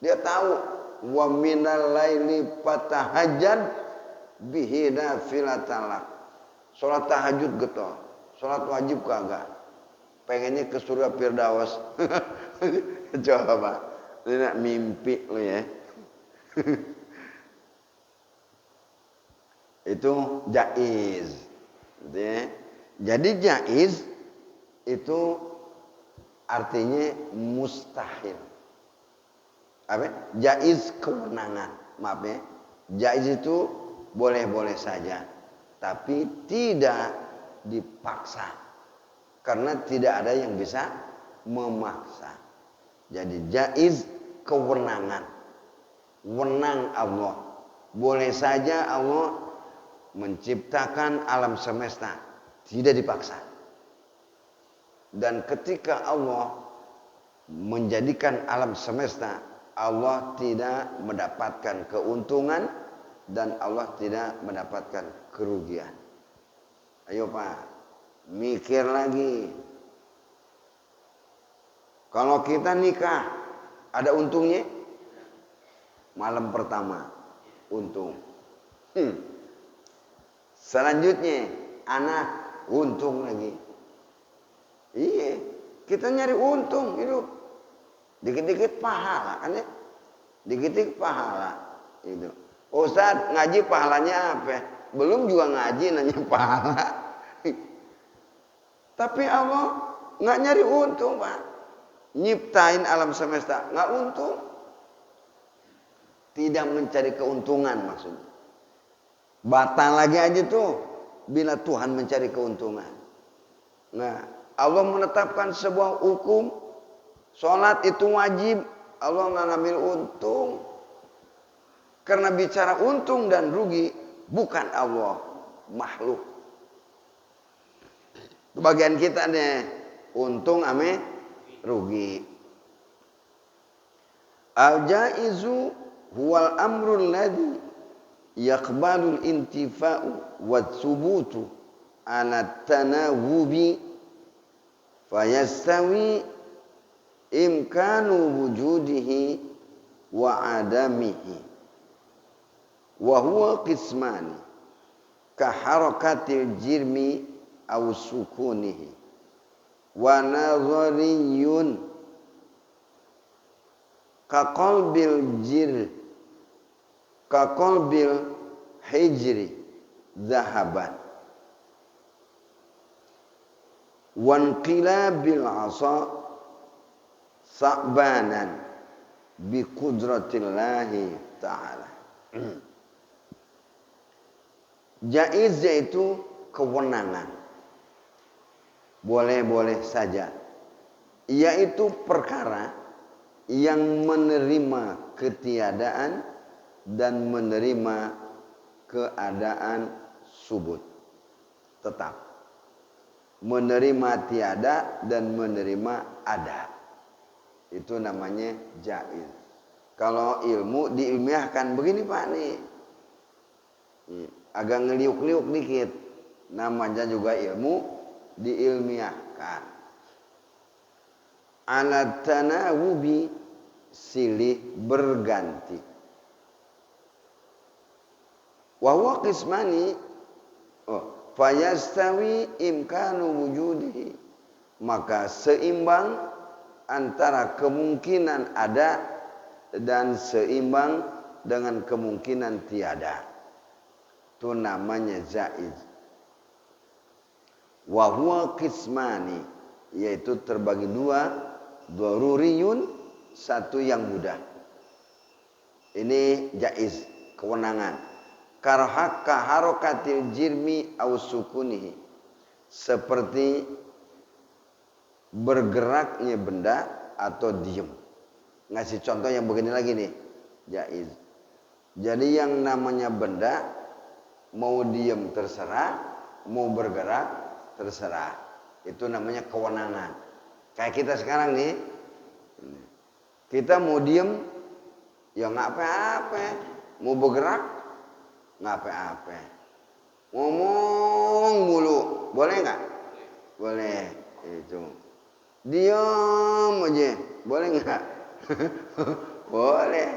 Speaker 1: Dia tahu wa minal laili fatahajjad bihi nafilatalak. Salat tahajud getol, salat wajib kagak. Pengennya ke surga Firdaus. Coba, ini nak mimpi lo ya. Itu jaiz. Jadi jaiz itu artinya mustahil. Apa? Jaiz kewenangan. Maaf ya. Jaiz itu boleh-boleh saja, tapi tidak dipaksa. Karena tidak ada yang bisa memaksa. Jadi jaiz kewenangan. Wenang Allah. Boleh saja Allah menciptakan alam semesta, tidak dipaksa. Dan ketika Allah menjadikan alam semesta, Allah tidak mendapatkan keuntungan dan Allah tidak mendapatkan kerugian. Ayo Pak, mikir lagi. Kalau kita nikah, ada untungnya? Malam pertama, untung. Selanjutnya anak untung lagi. Iya, kita nyari untung hidup. Dikit-dikit pahala kan ya? Dikit-dikit pahala itu. Ustaz ngaji pahalanya apa? Belum juga ngaji nanya pahala. Tapi Allah nggak nyari untung Pak. Nyiptain alam semesta nggak untung. Tidak mencari keuntungan maksudnya. Batal lagi aja tuh bila Tuhan mencari keuntungan. Nah, Allah menetapkan sebuah hukum, sholat itu wajib, Allah nggak ngambil untung. Karena bicara untung dan rugi bukan Allah, makhluk. Bagian kita nih, untung ame rugi. Al-jaizu huwal amrul ladzi yaqbalul intifa'u wa thubutu ala tanawubi fayastawi imkanu wujudihi wa adamihi wa huwa qismani ka harakatil jirmi aw sukunihi wa nazariyun ka qalbil hijri zahaban wan qilabil asa sa'banan bi qudratillahi ta'ala. Jaiz yaitu kewenangan, boleh-boleh saja, yaitu perkara yang menerima ketiadaan dan menerima keadaan subut. Tetap menerima tiada dan menerima ada. Itu namanya jaiz. Kalau ilmu diilmiahkan begini Pak nih. Agak ngeliuk-liuk dikit. Namanya juga ilmu diilmiahkan. Ala tanawubi silih berganti. Wa huwa qismani fayastawi imkanu wujudihi, maka seimbang antara kemungkinan ada dan seimbang dengan kemungkinan tiada. Itu namanya jaiz. Wa huwa qismani, yaitu terbagi dua, daruriyun, satu yang mudah. Ini jaiz, kewenangan. Karhaka harokatil jirmi au sukunihi, seperti bergeraknya benda atau diem. Ngasih contoh yang begini lagi nih, jaiz. Jadi yang namanya benda mau diem terserah, mau bergerak terserah. Itu namanya kewenangan. Kayak kita sekarang nih, kita mau diem ya nggak apa-apa, mau bergerak nggak apa-apa. Ngomong mulu, boleh nggak? Boleh. Itu. Diam aja, boleh nggak? Boleh.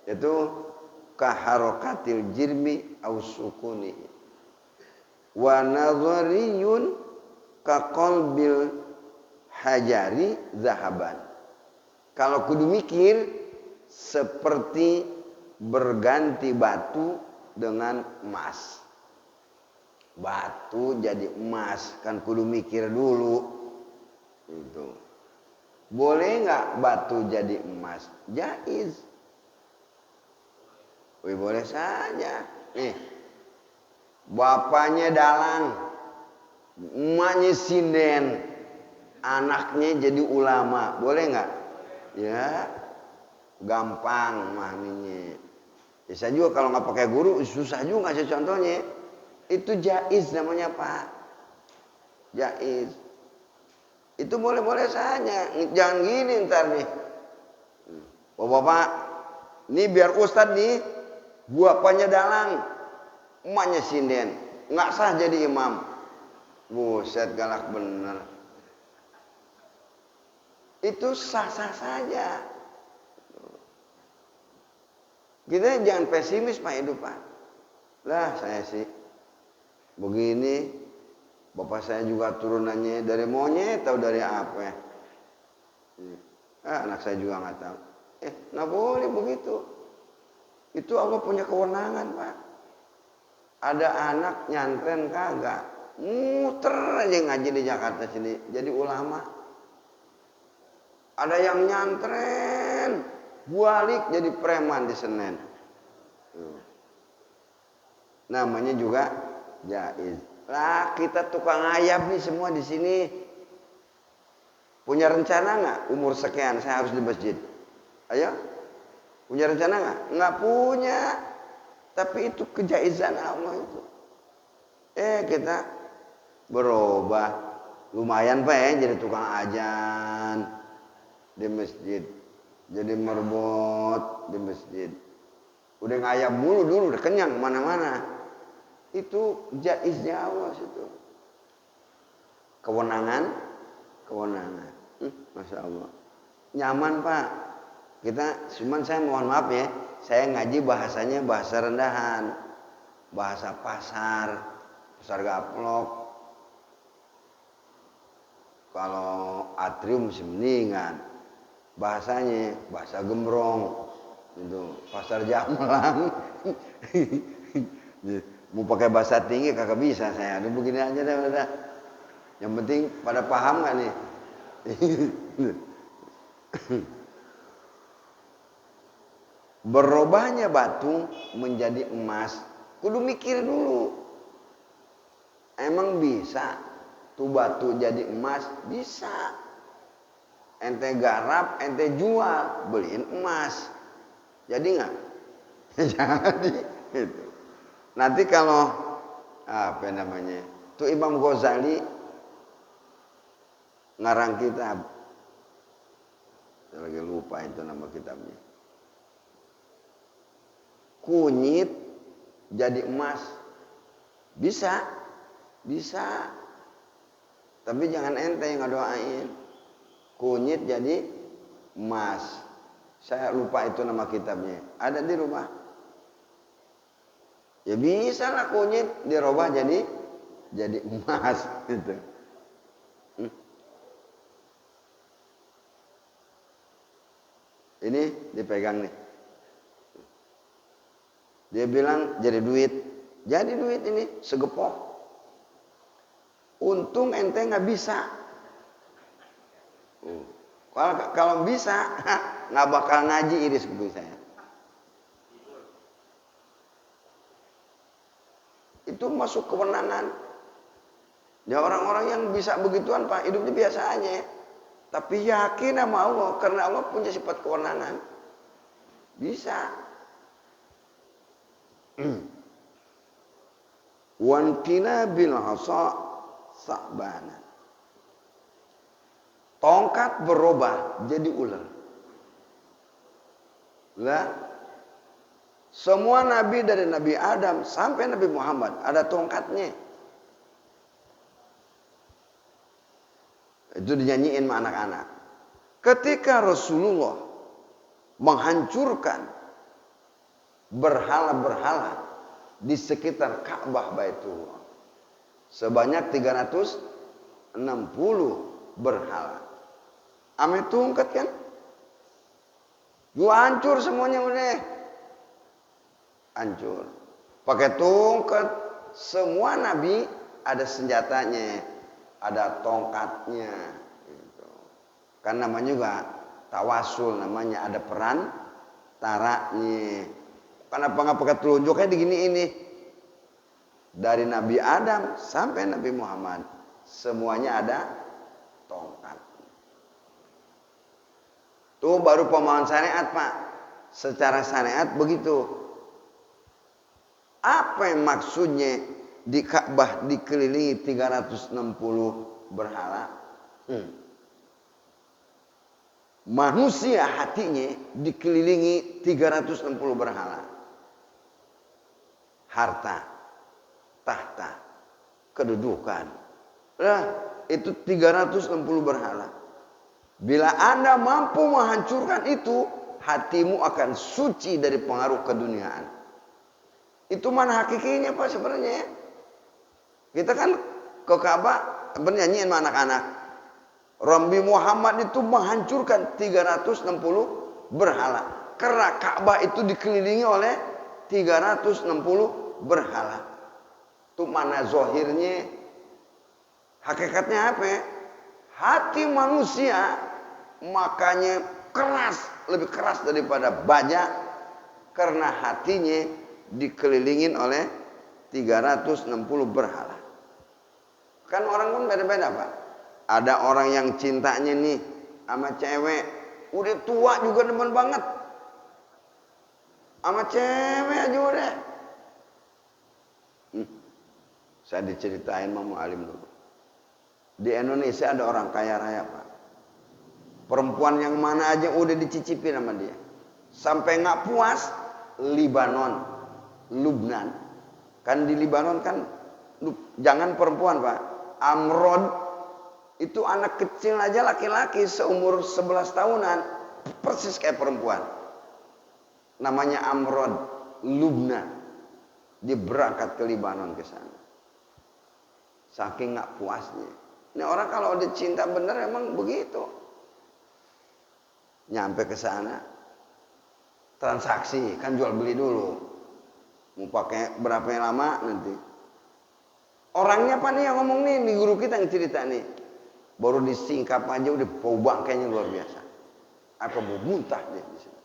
Speaker 1: Itu kaharokatil jirmi au sukuni. Wa nadhariyun kaqalbil hajari zahaban. Kalau kudu mikir seperti berganti batu dengan emas. Batu jadi emas, kan kudu mikir dulu. Itu. Boleh nggak batu jadi emas? Jaiz. Wih, boleh saja. Nih, bapaknya dalang, emaknya sinden, anaknya jadi ulama, boleh nggak? Ya, gampang memahaminya. Bisa juga kalau nggak pakai guru, susah juga ngasih contohnya. Itu jaiz namanya Pak. Jaiz. Itu boleh-boleh saja. Jangan gini ntar nih. Bapak-bapak, ini biar ustadz nih, bapaknya dalang, emaknya sinden, nggak sah jadi imam. Buset, galak bener. Itu sah-sah saja. Kita jangan pesimis Pak hidup Pak. Lah saya sih begini, bapak saya juga turunannya dari monyet atau dari apa ya? Anak saya juga nggak tahu. Nggak boleh begitu. Itu Allah punya kewenangan Pak. Ada anak nyantren kagak, muter aja ngaji di Jakarta sini, jadi ulama. Ada yang nyantren, balik jadi preman di Senen. Namanya juga jaiz. Lah kita tukang ayam nih semua di sini. Punya rencana nggak umur sekian saya harus di masjid? Ayo, punya rencana nggak? Nggak punya. Tapi itu kejaizan Allah itu. Kita berubah. Lumayan Pak ya jadi tukang ajan di masjid. Jadi merbot di masjid. Udah ngayap mulu dulu, udah kenyang mana-mana. Itu jaiznya Allah situ. Kewenangan. Masya Allah. Nyaman Pak. Cuman saya mohon maaf ya, saya ngaji bahasanya bahasa rendahan. Bahasa pasar gaplok. Kalau atrium masih mendingan. Bahasanya bahasa gembrong. Itu pasar Jamlang. Mau pakai bahasa tinggi kagak bisa saya. Aduh begini aja dah. Yang penting pada paham gak nih? Berubahnya batu menjadi emas, kudu mikir dulu. Emang bisa tuh batu jadi emas? Bisa. Ente garap, ente jual, beliin emas. Jadi nggak? Jadi. Gitu. Nanti kalau apa namanya? Tuh Imam Ghazali ngarang kitab. Saya lagi lupa itu nama kitabnya. Kunyit jadi emas. Bisa. Tapi jangan ente yang ngedoain. Kunyit jadi emas. Saya lupa itu nama kitabnya. Ada di rumah. Ya bisa lah kunyit dirubah jadi jadi emas gitu. Ini dipegang nih. Dia bilang jadi duit. Jadi duit ini segepok. Untung ente nggak bisa. Kalau bisa nggak bakal ngaji iris kuku saya. Itu masuk kewenangan. Ya orang-orang yang bisa begituan Pak, hidupnya biasa aja. Tapi yakin sama Allah, karena Allah punya sifat kewenangan. Bisa. Wantina bil hasa sa'bana. Tongkat berubah jadi ular. Lah, semua nabi dari Nabi Adam sampai Nabi Muhammad ada tongkatnya. Itu dinyanyiin sama anak-anak. Ketika Rasulullah menghancurkan berhala-berhala di sekitar Ka'bah Baitullah sebanyak 360 berhala. Ame tungkat kan? Gua hancur semuanya udah. Hancur. Pakai tungkat. Semua nabi ada senjatanya, ada tongkatnya. Gitu. Kan namanya juga tawasul, namanya ada peran taranya. Kenapa nggak pakai telunjuk kayak begini ini? Dari Nabi Adam sampai Nabi Muhammad semuanya ada tongkat. Tuh baru pemahaman syariat Pak. Secara syariat begitu. Apa yang maksudnya di Ka'bah dikelilingi 360 berhala? Manusia hatinya dikelilingi 360 berhala. Harta, tahta, kedudukan. Nah, itu 360 berhala. Bila Anda mampu menghancurkan itu, hatimu akan suci dari pengaruh keduniaan. Itu mana hakikinya Pak sebenarnya? Kita kan ke Ka'bah bernyanyiin sama anak-anak. Rambi Muhammad itu menghancurkan 360 berhala. Karena Ka'bah itu dikelilingi oleh 360 berhala. Itu mana zohirnya? Hakikatnya apa? Hati manusia makanya keras, lebih keras daripada baja, karena hatinya dikelilingin oleh 360 berhala. Kan orang pun beda-beda Pak. Ada orang yang cintanya nih sama cewek, udah tua juga demen banget. Sama cewek aja udah. Saya diceritain sama alim dulu. Di Indonesia ada orang kaya raya Pak. Perempuan yang mana aja udah dicicipin sama dia. Sampai nggak puas, Libanon, Lubnan. Kan di Libanon kan, jangan perempuan Pak. Amrod, itu anak kecil aja laki-laki seumur 11 tahunan. Persis kayak perempuan. Namanya Amrod, Lubnan. Dia berangkat ke Libanon ke sana. Saking nggak puasnya. Ini orang kalau udah cinta bener emang begitu. Nyampe ke sana, transaksi kan jual beli dulu. Mau pakai berapa yang lama nanti. Orangnya apa nih yang ngomong nih, di guru kita yang cerita nih. Baru disingkap aja udah bau bangkainya luar biasa. Apa mau muntah dia di sini.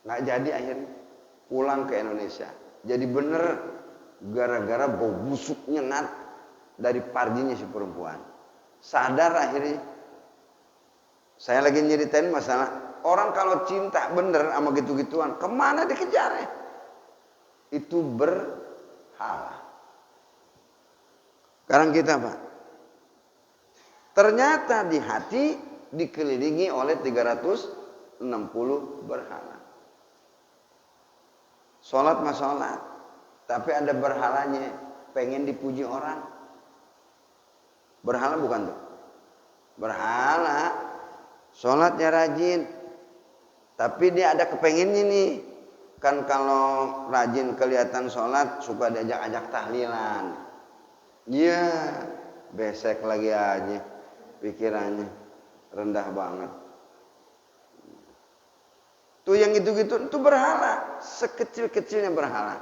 Speaker 1: Nggak jadi akhirnya pulang ke Indonesia. Jadi bener gara-gara bau busuk nyengat dari parjinya si perempuan. Sadar akhirnya. Saya lagi nyeritain masalah orang kalau cinta bener sama gitu-gituan, kemana dikejar ya? Itu berhala. Sekarang kita Pak, ternyata di hati dikelilingi oleh 360 berhala. Sholat mah sholat, tapi ada berhalanya, pengen dipuji orang. Berhala bukan tuh? Berhala, sholatnya rajin, tapi dia ada kepengennya nih. Kan kalau rajin kelihatan sholat suka diajak-ajak tahlilan. Iya, besek lagi aja pikirannya, rendah banget. Tuh yang gitu-gitu itu berhala, sekecil-kecilnya berhala.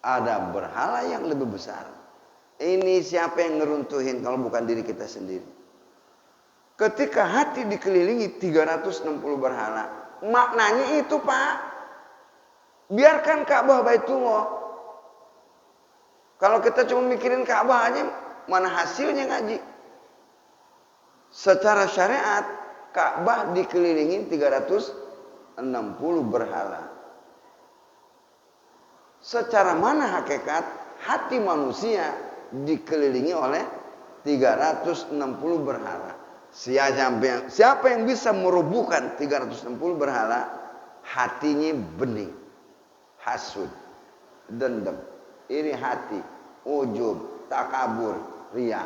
Speaker 1: Ada berhala yang lebih besar. Ini siapa yang ngeruntuhin kalau bukan diri kita sendiri? Ketika hati dikelilingi 360 berhala, maknanya itu Pak, biarkan Ka'bah Baitullah. Kalau kita cuma mikirin Ka'bah aja, mana hasilnya ngaji? Secara syariat, Ka'bah dikelilingi 360 berhala. Secara mana hakikat hati manusia dikelilingi oleh 360 berhala. Siapa yang bisa merobohkan 360 berhala, hatinya bening, hasud, dendam, iri hati, ujub, takabur, riya.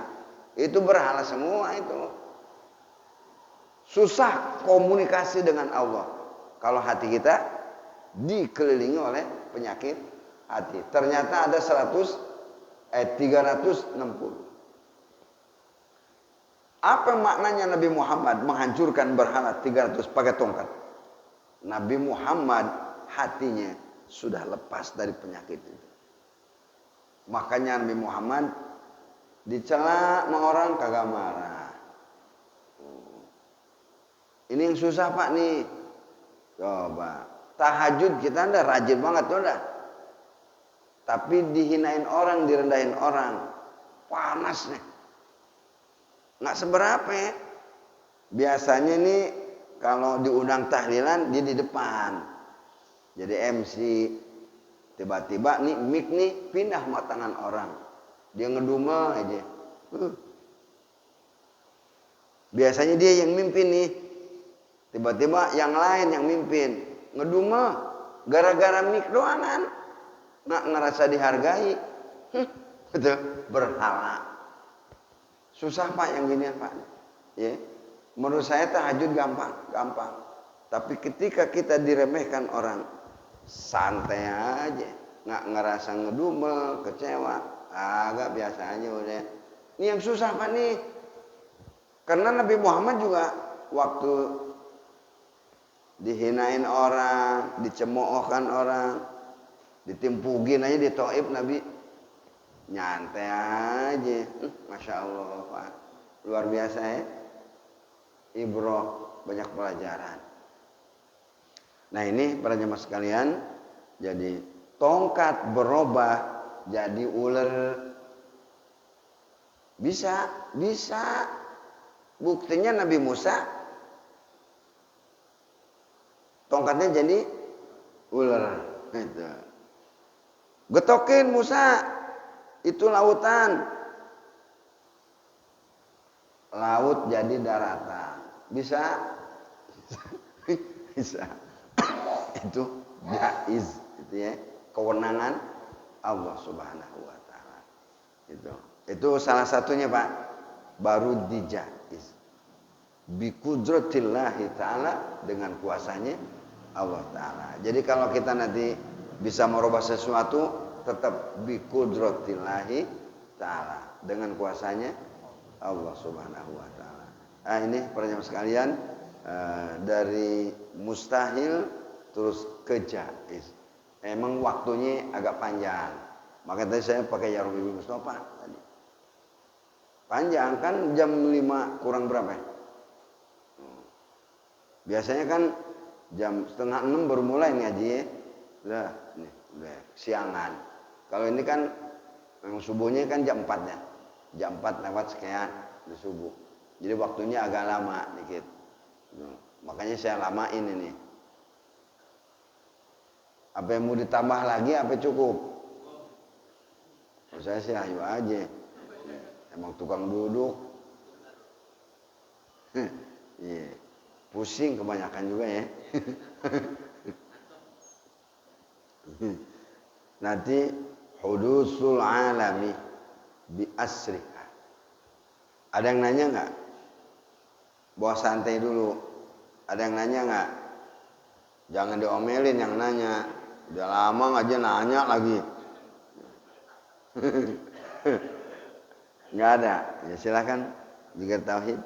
Speaker 1: Itu berhala semua itu. Susah komunikasi dengan Allah kalau hati kita dikelilingi oleh penyakit hati. Ternyata ada 360. Apa maknanya Nabi Muhammad menghancurkan berhala 300 pakai tongkat? Nabi Muhammad hatinya sudah lepas dari penyakit itu. Makanya Nabi Muhammad dicela sama orang kagak marah. Ini yang susah Pak nih. Coba. Tahajud kita udah rajin banget udah. Tapi dihinain orang, direndahin orang. Panas nih. Nggak seberapa ya. Biasanya nih kalau diundang tahlilan dia di depan. Jadi MC. Tiba-tiba nih mic nih pindah sama tangan orang. Dia ngedumel aja. Biasanya dia yang mimpin nih. Tiba-tiba yang lain yang mimpin. Ngedumel. Gara-gara mic doang kan. Nggak ngerasa dihargai. Itu berhala. Susah Pak yang ginian Pak. Ya. Menurut saya tahajud gampang. Tapi ketika kita diremehkan orang, santai aja. Nggak ngerasa ngedumel, kecewa. Agak biasa aja udah. Ini yang susah Pak nih. Karena Nabi Muhammad juga waktu dihinain orang, dicemoohkan orang, ditimpugin aja di Taif Nabi nyantai aja. Masya Allah Pak, luar biasa ya. Ibroh, banyak pelajaran. Nah ini para jemaah sekalian, jadi tongkat berubah jadi ular. Bisa. Buktinya Nabi Musa tongkatnya jadi ular. Gitu. Getokin Musa, itu lautan. Laut jadi daratan. Bisa? Bisa. Itu jaiz, itu ya, kewenangan Allah Subhanahu wa taala. Itu salah satunya Pak, baru dijaiz. Bi qudratillahi taala, dengan kuasanya Allah taala. Jadi kalau kita nanti bisa merubah sesuatu, tetap bi qudratillahi taala, dengan kuasanya Allah Subhanahu wa taala. Nah, ini para jemaah sekalian, dari mustahil terus ke jaiz. Emang waktunya agak panjang. Makanya tadi saya pakai Yarum Ibu Mustafa tadi. Panjang kan, jam 5 kurang berapa ya? Biasanya kan jam 5:30 baru mulai ngaji ya. Lah, nih, udah siangan. Kalau ini kan yang subuhnya kan jam 4 ya. Jam 4 lewat sekian di subuh. Jadi waktunya agak lama dikit. Makanya saya lamain ini. Apa yang mau ditambah lagi, apa cukup? Saya sih ayo aja. Emang tukang duduk. Iya. Pusing kebanyakan juga ya. Nanti hudusul alami bi asriha. Ada yang nanya nggak? Bawa santai dulu. Ada yang nanya nggak? Jangan diomelin yang nanya. Udah lama aja nanya lagi. Nggak ada. Ya silakan. Zikir tauhid.